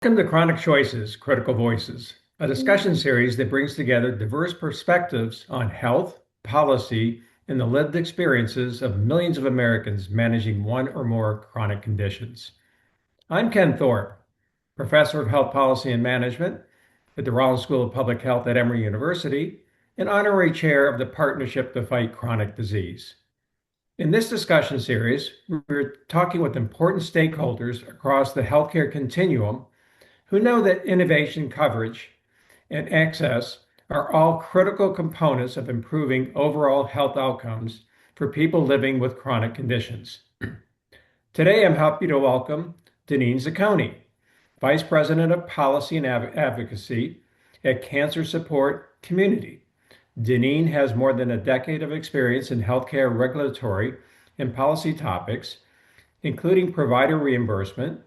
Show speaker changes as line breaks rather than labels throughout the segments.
Welcome to Chronic Choices, Critical Voices, a discussion series that brings together diverse perspectives on health, policy, and the lived experiences of millions of Americans managing one or more chronic conditions. I'm Ken Thorpe, professor of health policy and management at the Rollins School of Public Health at Emory University and honorary chair of the Partnership to Fight Chronic Disease. In this discussion series, we're talking with important stakeholders across the healthcare continuum who know that innovation, coverage, and access are all critical components of improving overall health outcomes for people living with chronic conditions. Today, I'm happy to welcome Daneen Sekoni, Vice President of Policy and Advocacy at Cancer Support Community. Daneen has more than a decade of experience in healthcare regulatory and policy topics, including provider reimbursement,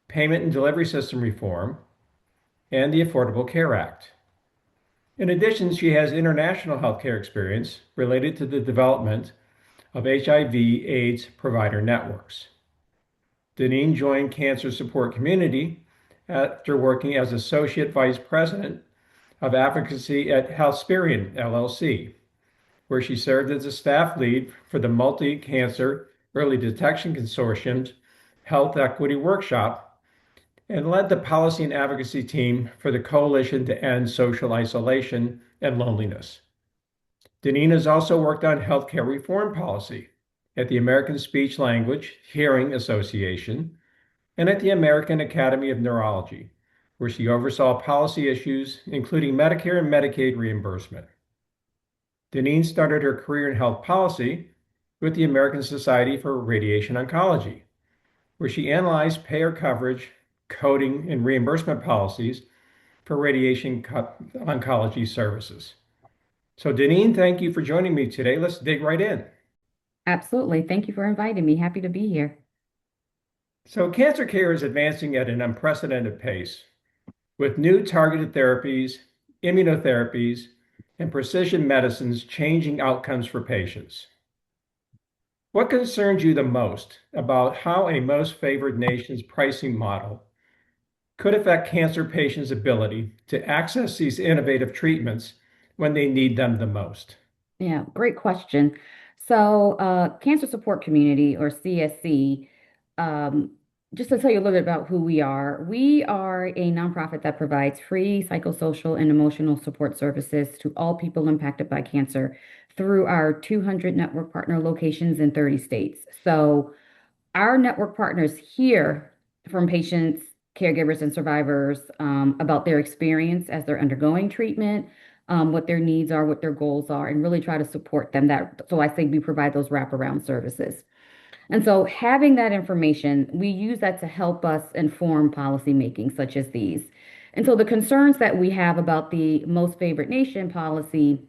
payment and delivery system reform, and the Affordable Care Act. In addition, she has international healthcare experience related to the development of HIV/AIDS provider networks. Daneen joined Cancer Support Community after working as Associate Vice President of Advocacy at Healthsperian LLC, where she served as a staff lead for the Multi-Cancer Early Detection Consortium's Health Equity Workshop and led the policy and advocacy team for the Coalition to End Social Isolation and Loneliness. Daneen has also worked on healthcare reform policy at the American Speech Language Hearing Association and at the American Academy of Neurology, where she oversaw policy issues including Medicare and Medicaid reimbursement. Daneen started her career in health policy with the American Society for Radiation Oncology, where she analyzed payer coverage, coding, and reimbursement policies for radiation oncology services. So, Daneen, thank you for joining me today. Let's dig right in.
Absolutely. Thank you for inviting me. Happy to be here.
So, cancer care is advancing at an unprecedented pace with new targeted therapies, immunotherapies, and precision medicines changing outcomes for patients. What concerns you the most about how a most favored nation's pricing model could affect cancer patients' ability to access these innovative treatments when they need them the most?
Yeah, great question. Cancer Support Community, or CSC, um, just to tell you a little bit about who we are a nonprofit that provides free psychosocial and emotional support services to all people impacted by cancer through our 200 network partner locations in 30 states. So, our network partners hear from patients, caregivers, and survivors about their experience as they're undergoing treatment, what their needs are, what their goals are, and really try to support them. So I think we provide those wraparound services. And so having that information, we use that to help us inform policy making, such as these. And so the concerns that we have about the most favored nation policy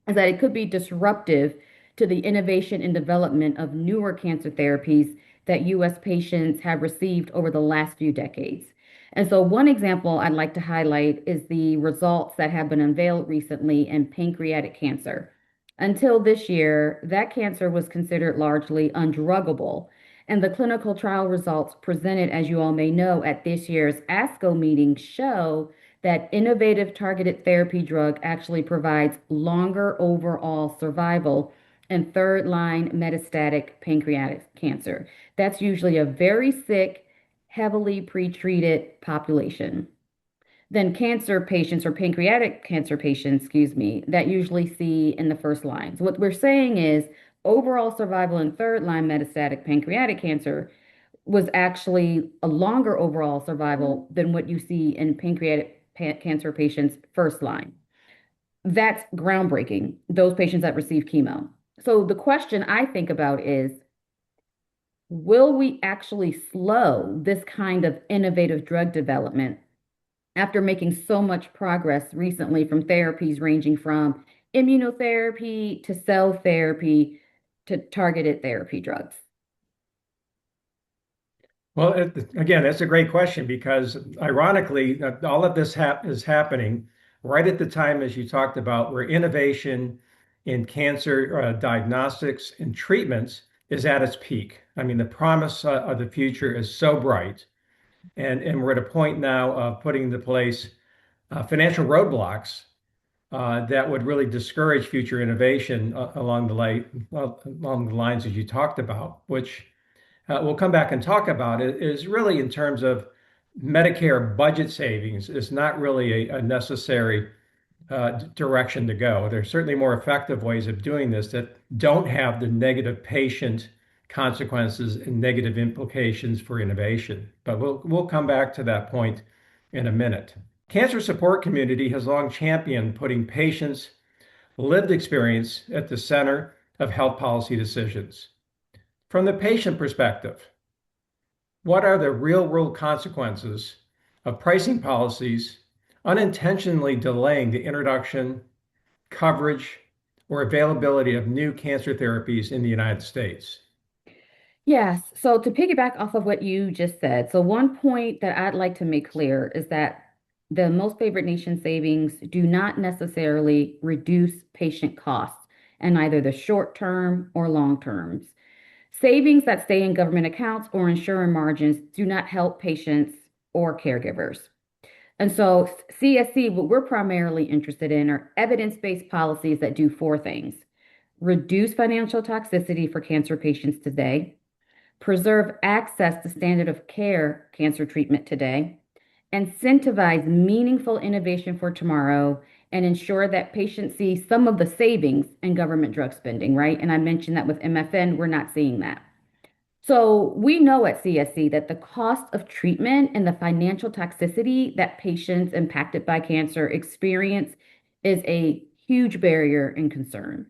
is that it could be disruptive to the innovation and development of newer cancer therapies that U.S. patients have received over the last few decades. And so, one example I'd like to highlight is the results that have been unveiled recently in pancreatic cancer. Until this year, that cancer was considered largely undruggable. And the clinical trial results presented, as you all may know, at this year's ASCO meeting show that innovative targeted therapy drug actually provides longer overall survival in third line metastatic pancreatic cancer. That's usually a very sick, heavily pretreated population. Then cancer patients or pancreatic cancer patients, excuse me, that usually see in the first line. So what we're saying is overall survival in third line metastatic pancreatic cancer was actually a longer overall survival than what you see in pancreatic cancer patients first line. That's groundbreaking, those patients that receive chemo. So the question I think about is, will we actually slow this kind of innovative drug development after making so much progress recently from therapies ranging from immunotherapy to cell therapy to targeted therapy drugs?
Well, again, that's a great question because ironically, all of this is happening right at the time, as you talked about, where innovation in cancer diagnostics and treatments is at its peak. I mean, the promise of the future is so bright. And we're at a point now of putting into place financial roadblocks that would really discourage future innovation along the lines as you talked about, which we'll come back and talk about, is really in terms of Medicare budget savings is not really a necessary direction to go. There's certainly more effective ways of doing this that don't have the negative patient consequences and negative implications for innovation. But we'll come back to that point in a minute. Cancer support community has long championed putting patients' lived experience at the center of health policy decisions. From the patient perspective, what are the real world consequences of pricing policies unintentionally delaying the introduction, coverage, or availability of new cancer therapies in the United States?
Yes. So to piggyback off of what you just said, so one point that I'd like to make clear is that the most favored nation savings do not necessarily reduce patient costs in either the short term or long terms. Savings that stay in government accounts or insurance margins do not help patients or caregivers. And so CSC, what we're primarily interested in are evidence-based policies that do four things: reduce financial toxicity for cancer patients today, preserve access to standard of care cancer treatment today, incentivize meaningful innovation for tomorrow, and ensure that patients see some of the savings in government drug spending, right? And I mentioned that with MFN, we're not seeing that. So we know at CSC that the cost of treatment and the financial toxicity that patients impacted by cancer experience is a huge barrier and concern.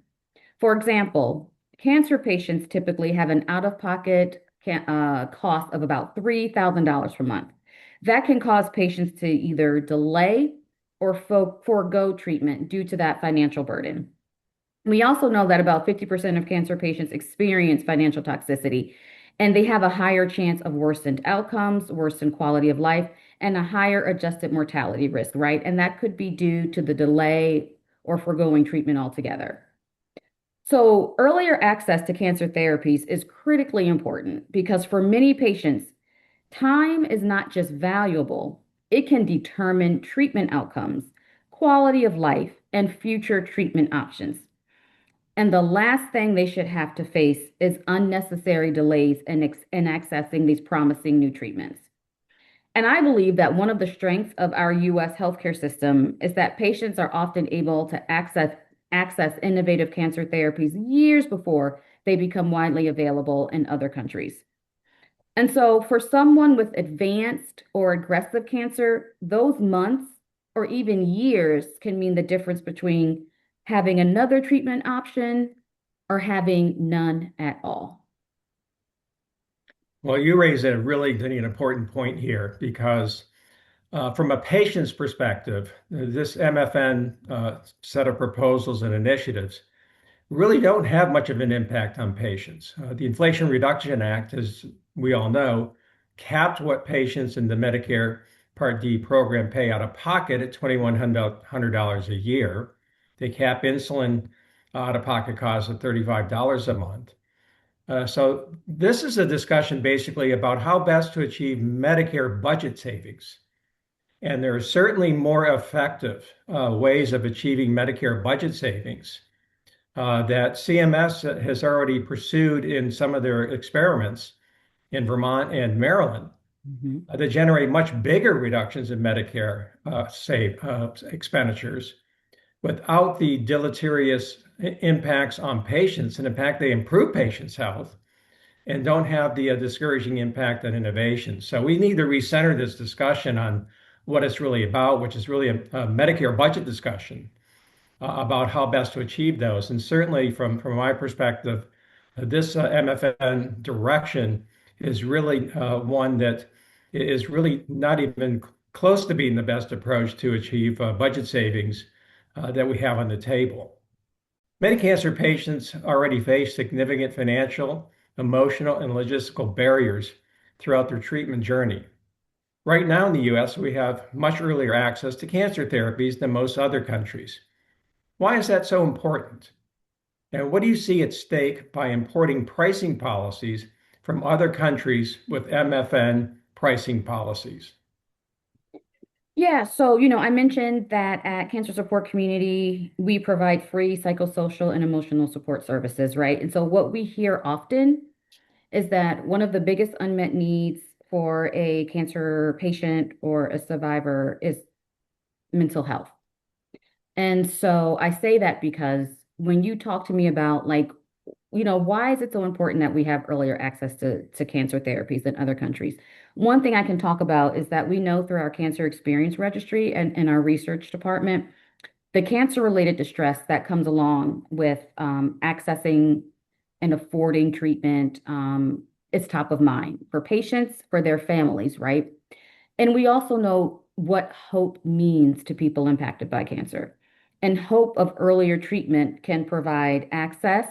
For example, cancer patients typically have an out-of-pocket cost of about $3,000 per month. That can cause patients to either delay or forego treatment due to that financial burden. We also know that about 50% of cancer patients experience financial toxicity, and they have a higher chance of worsened outcomes, worsened quality of life, and a higher adjusted mortality risk, right? And that could be due to the delay or foregoing treatment altogether. So, earlier access to cancer therapies is critically important because for many patients, time is not just valuable, it can determine treatment outcomes, quality of life, and future treatment options. And the last thing they should have to face is unnecessary delays in accessing these promising new treatments. And I believe that one of the strengths of our US healthcare system is that patients are often able to access innovative cancer therapies years before they become widely available in other countries. And so for someone with advanced or aggressive cancer, those months or even years can mean the difference between having another treatment option or having none at all.
Well, you raise a really an important point here because from a patient's perspective, this MFN set of proposals and initiatives really don't have much of an impact on patients. The Inflation Reduction Act, as we all know, capped what patients in the Medicare Part D program pay out of pocket at $2,100 a year. They cap insulin out of pocket costs at $35 a month. So this is a discussion basically about how best to achieve Medicare budget savings. And there are certainly more effective ways of achieving Medicare budget savings that CMS has already pursued in some of their experiments in Vermont and Maryland
Mhm.
that generate much bigger reductions in Medicare expenditures without the deleterious impacts on patients. And in fact, they improve patients' health and don't have the discouraging impact on innovation. So we need to recenter this discussion on what it's really about, which is really a Medicare budget discussion about how best to achieve those. And certainly from my perspective, this MFN direction is really one that is really not even close to being the best approach to achieve budget savings that we have on the table. Many cancer patients already face significant financial, emotional, and logistical barriers throughout their treatment journey. Right now in the US, we have much earlier access to cancer therapies than most other countries. Why is that so important? And what do you see at stake by importing pricing policies from other countries with MFN pricing policies?
Yeah, so I mentioned that at Cancer Support Community, we provide free psychosocial and emotional support services, right? And so what we hear often is that one of the biggest unmet needs for a cancer patient or a survivor is mental health. And so I say that because when you talk to me about like, why is it so important that we have earlier access to cancer therapies than other countries? One thing I can talk about is that we know through our cancer experience registry and our research department, the cancer-related distress that comes along with accessing and affording treatment is top of mind for patients, for their families, right? And we also know what hope means to people impacted by cancer. And hope of earlier treatment can provide access.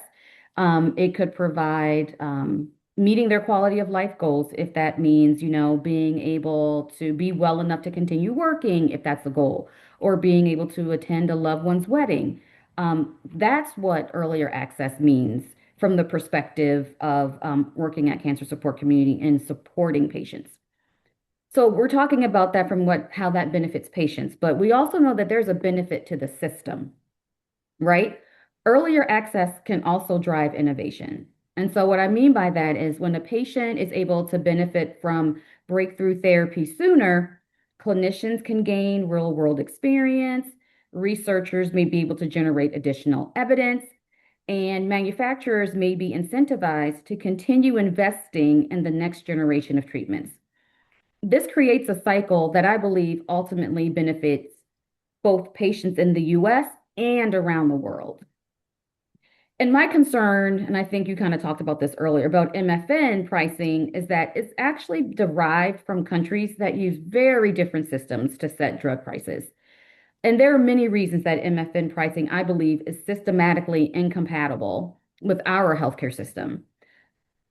It could provide meeting their quality of life goals if that means, being able to be well enough to continue working if that's the goal, or being able to attend a loved one's wedding. That's what earlier access means from the perspective of working at Cancer Support Community and supporting patients. So we're talking about that from how that benefits patients, but we also know that there's a benefit to the system, right? Earlier access can also drive innovation. And so what I mean by that is when a patient is able to benefit from breakthrough therapy sooner, clinicians can gain real world experience, researchers may be able to generate additional evidence, and manufacturers may be incentivized to continue investing in the next generation of treatments. This creates a cycle that I believe ultimately benefits both patients in the US and around the world. And my concern, and I think you kind of talked about this earlier, about MFN pricing is that it's actually derived from countries that use very different systems to set drug prices. And there are many reasons that MFN pricing, I believe, is systematically incompatible with our healthcare system.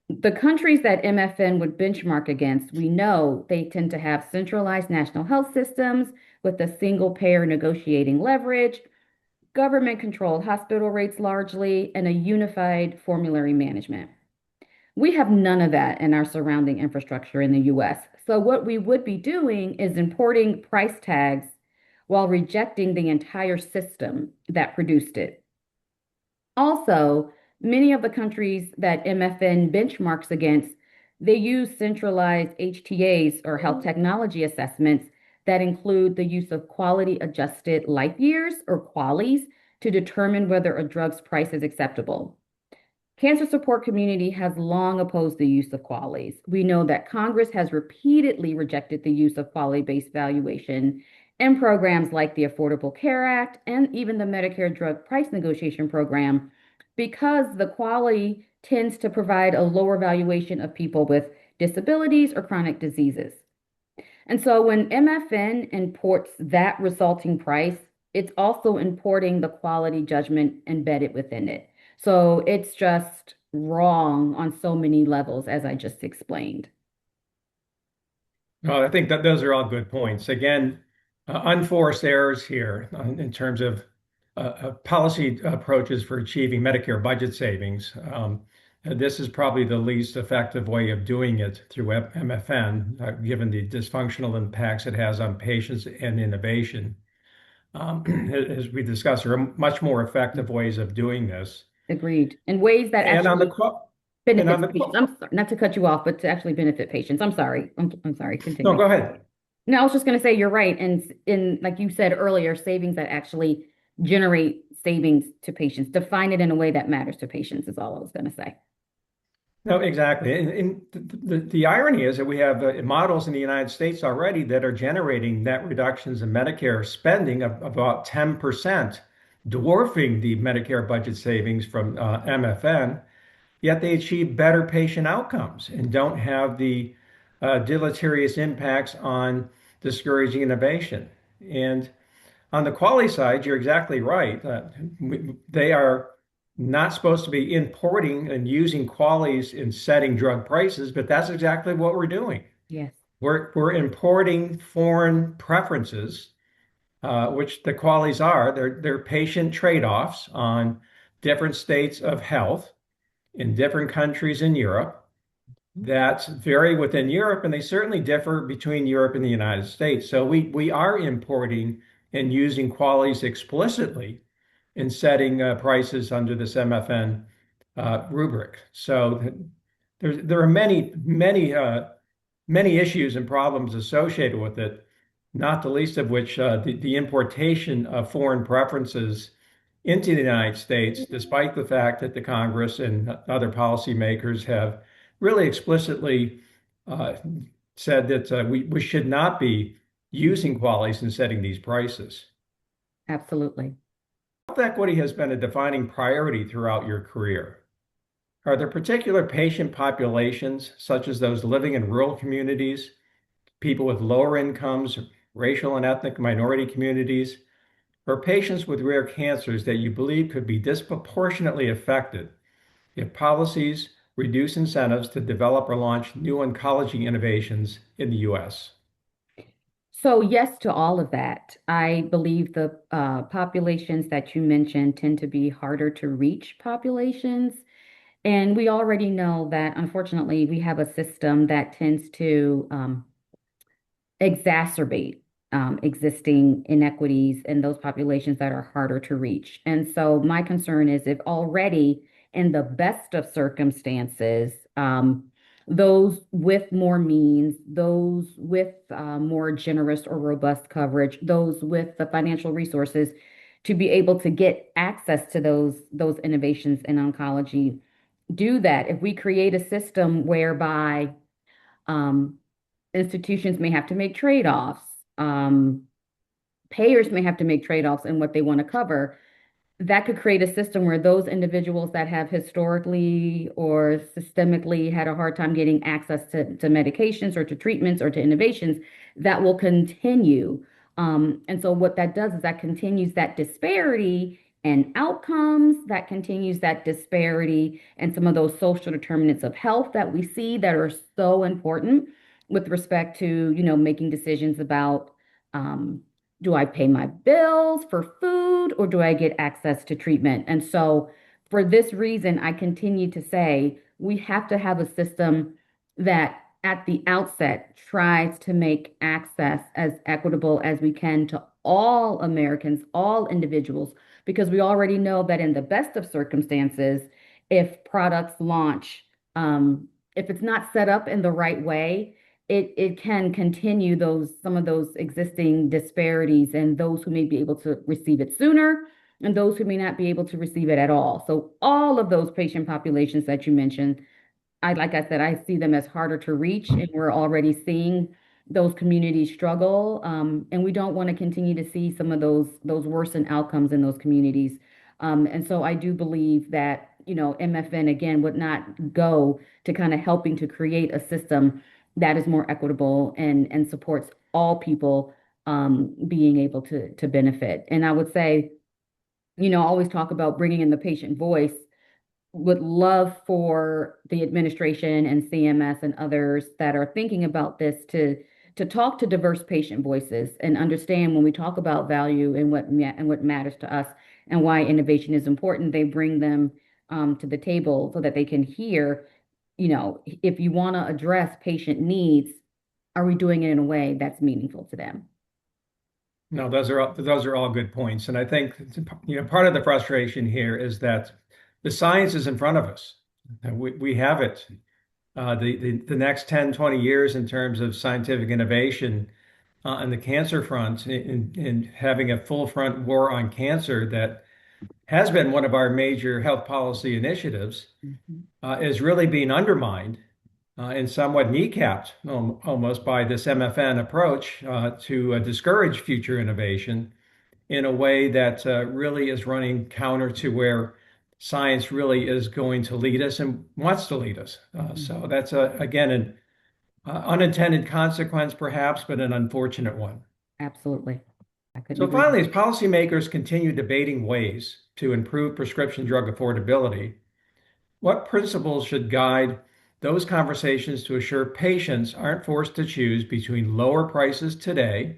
The countries that MFN would benchmark against, we know they tend to have centralized national health systems with a single payer negotiating leverage, government controlled hospital rates largely, and a unified formulary management. We have none of that in our surrounding infrastructure in the US. So, what we would be doing is importing price tags while rejecting the entire system that produced it. Also, many of the countries that MFN benchmarks against, they use centralized HTAs or health technology assessments that include the use of quality adjusted life years or QALYs to determine whether a drug's price is acceptable. Cancer Support Community has long opposed the use of QALYs. We know that Congress has repeatedly rejected the use of quality-based valuation in programs like the Affordable Care Act and even the Medicare Drug Price Negotiation Program because the quality tends to provide a lower valuation of people with disabilities or chronic diseases. And so when MFN imports that resulting price, it's also importing the quality judgment embedded within it. So it's just wrong on so many levels, as I just explained.
No, I think that those are all good points. Again, unforced errors here in terms of policy approaches for achieving Medicare budget savings. This is probably the least effective way of doing it through MFN, given the dysfunctional impacts it has on patients and innovation. As we discussed, there are much more effective ways of doing this.
Agreed. In ways that
And on the
actually
quote, and on
benefits
the
patients.
quote,
I'm sorry, not to cut you off, but to actually benefit patients. I'm sorry. I'm sorry.
no,
Continue.
go ahead.
No, I was just going to say you're right. And in like you said earlier, savings that actually generate savings to patients, define it in a way that matters to patients is all I was going to say.
No, exactly. And the irony is that we have models in the United States already that are generating net reductions in Medicare spending of about 10%, dwarfing the Medicare budget savings from MFN, yet they achieve better patient outcomes and don't have the deleterious impacts on discouraging innovation. And on the quality side, you're exactly right. They are not supposed to be importing and using qualities in setting drug prices, but that's exactly what we're doing.
Yes.
We're importing foreign preferences, which the qualities are. They're patient trade-offs on different states of health in different countries in Europe. that vary within Europe, and they certainly differ between Europe and the United States. So we are importing and using qualities explicitly in setting prices under this MFN rubric. So there are many issues and problems associated with it, not the least of which the importation of foreign preferences into the United States, despite the fact that the Congress and other policymakers have really explicitly uh, said that we should not be using qualities in setting these prices.
Absolutely.
Health equity has been a defining priority throughout your career. Are there particular patient populations, such as those living in rural communities, people with lower incomes, racial and ethnic minority communities, or patients with rare cancers that you believe could be disproportionately affected if policies reduce incentives to develop or launch new oncology innovations in the US?
So, yes to all of that. I believe the populations that you mentioned tend to be harder to reach populations. And we already know that, unfortunately, we have a system that tends to exacerbate existing inequities in those populations that are harder to reach. And so my concern is if already in the best of circumstances, those with more means, those with more generous or robust coverage, those with the financial resources to be able to get access to those innovations in oncology, do that. If we create a system whereby um, institutions may have to make trade-offs. Payers may have to make trade-offs in what they want to cover. That could create a system where those individuals that have historically or systemically had a hard time getting access to medications or to treatments or to innovations, that will continue. And so what that does is that continues that disparity and outcomes, that continues that disparity and some of those social determinants of health that we see that are so important with respect to, making decisions about um, do I pay my bills for food or do I get access to treatment? And so, for this reason, I continue to say we have to have a system that at the outset tries to make access as equitable as we can to all Americans, all individuals, because we already know that in the best of circumstances, if products launch, if it's not set up in the right way, it can continue some of those existing disparities and those who may be able to receive it sooner and those who may not be able to receive it at all. So all of those patient populations that you mentioned, like I said, I see them as harder to reach, and we're already seeing those communities struggle. And we don't want to continue to see some of those worsened outcomes in those communities. And so I do believe that, MFN again would not go to kind of helping to create a system that is more equitable and supports all people being able to benefit. And I would say, always talk about bringing in the patient voice. Would love for the administration and CMS and others that are thinking about this to talk to diverse patient voices and understand when we talk about value and what matters to us and why innovation is important, they bring them to the table so that they can hear, if you want to address patient needs, are we doing it in a way that's meaningful to them?
No, those are all good points, and I think part of the frustration here is that the science is in front of us. We have it. The next 10, 20 years in terms of scientific innovation on the cancer front, in having a full front war on cancer that has been one of our major health policy initiatives,
Mhm.
is really being undermined and somewhat kneecapped almost by this MFN approach to discourage future innovation in a way that really is running counter to where science really is going to lead us and wants to lead us. So
Mhm.
that's again an unintended consequence, perhaps, but an unfortunate one.
Absolutely. I couldn't
So
agree more.
finally, as policymakers continue debating ways to improve prescription drug affordability, what principles should guide those conversations to assure patients aren't forced to choose between lower prices today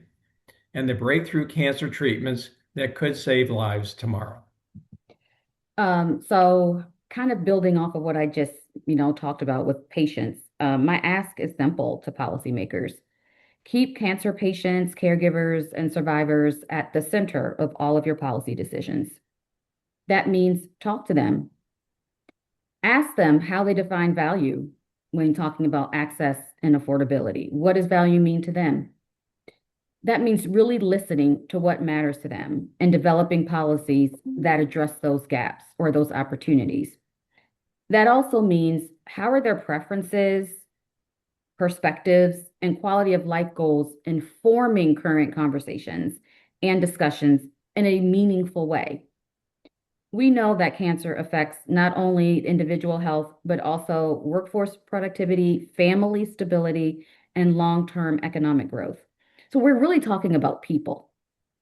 and the breakthrough cancer treatments that could save lives tomorrow?
So kind of building off of what I just, talked about with patients. My ask is simple to policymakers. Keep cancer patients, caregivers, and survivors at the center of all of your policy decisions. That means talk to them. Ask them how they define value when talking about access and affordability. What does value mean to them? That means really listening to what matters to them and developing policies that address those gaps or those opportunities. That also means how are their preferences, perspectives, and quality of life goals informing current conversations and discussions in a meaningful way. We know that cancer affects not only individual health, but also workforce productivity, family stability, and long-term economic growth. So we're really talking about people.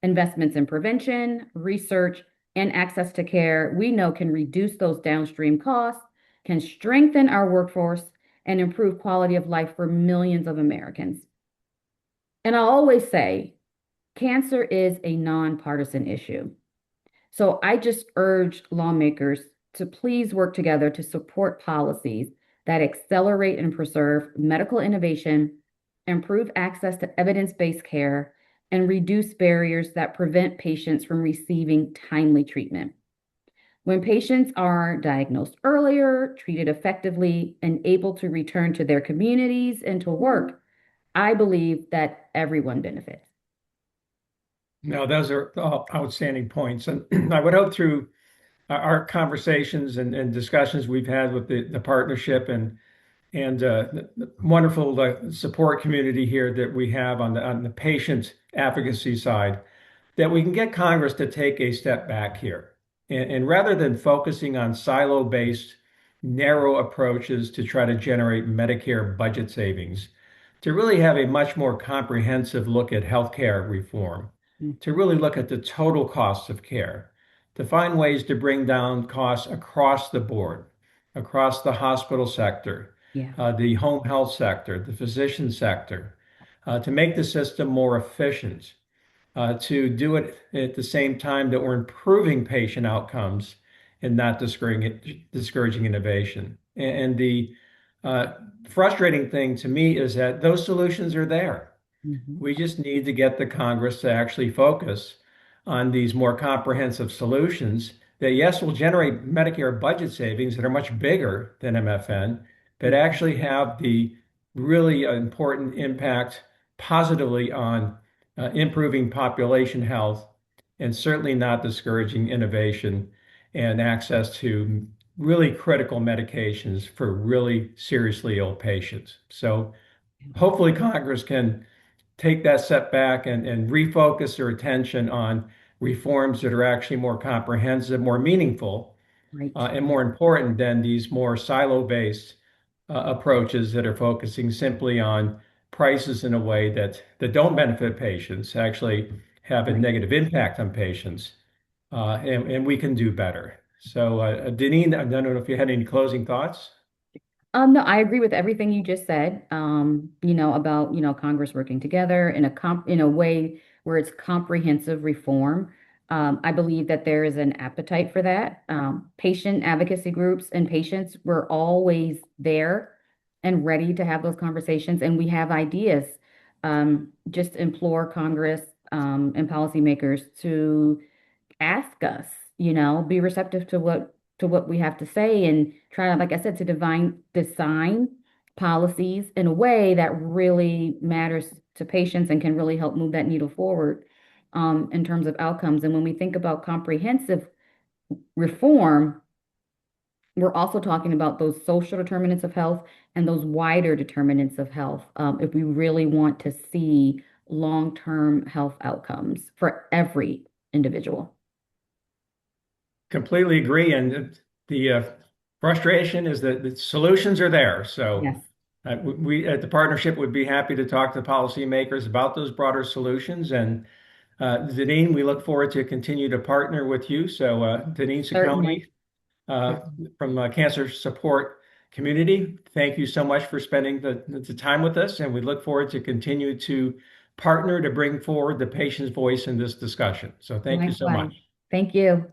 Investments in prevention, research, and access to care, we know can reduce those downstream costs, can strengthen our workforce, and improve quality of life for millions of Americans. And I always say, cancer is a nonpartisan issue. So I just urge lawmakers to please work together to support policies that accelerate and preserve medical innovation, improve access to evidence-based care, and reduce barriers that prevent patients from receiving timely treatment. When patients are diagnosed earlier, treated effectively, and able to return to their communities and to work, I believe that everyone benefits.
No, those are all outstanding points. And I would hope through our conversations and discussions we've had with the partnership and the wonderful support community here that we have on the patient advocacy side, that we can get Congress to take a step back here. And rather than focusing on silo-based, narrow approaches to try to generate Medicare budget savings, to really have a much more comprehensive look at healthcare reform,
Mm.
to really look at the total costs of care, to find ways to bring down costs across the board, across the hospital sector,
Yeah,
the home health sector, the physician sector, to make the system more efficient, to do it at the same time that we're improving patient outcomes and not discouraging innovation. And the uh, frustrating thing to me is that those solutions are there.
mhm,
We just need to get the Congress to actually focus on these more comprehensive solutions that, yes, will generate Medicare budget savings that are much bigger than MFN, but
mhm.
actually have the really important impact positively on improving population health and certainly not discouraging innovation and access to really critical medications for really seriously ill patients. So hopefully Congress can take that step back and refocus their attention on reforms that are actually more comprehensive, more meaningful,
Right,
and more important than these more silo-based approaches that are focusing simply on prices in a way that don't benefit patients, actually have a
right.
negative impact on patients, and we can do better. So, Daneen, I don't know if you had any closing thoughts.
No, I agree with everything you just said, about, Congress working together in a way where it's comprehensive reform. I believe that there is an appetite for that. Patient advocacy groups and patients were always there and ready to have those conversations, and we have ideas. Just implore Congress, and policymakers to ask us, be receptive to what we have to say and try to, like I said, to design policies in a way that really matters to patients and can really help move that needle forward, in terms of outcomes. And when we think about comprehensive reform, we're also talking about those social determinants of health and those wider determinants of health, if we really want to see long-term health outcomes for every individual.
Completely agree. And the frustration is that the solutions are there. So
Yes,
we at the partnership would be happy to talk to policymakers about those broader solutions. And Daneen, we look forward to continue to partner with you. So Daneen
certainly.
Sekoni from Cancer Support Community, thank you so much for spending the time with us. And we look forward to continue to partner to bring forward the patient's voice in this discussion. So thank you so
Likewise.
much.
Thank you.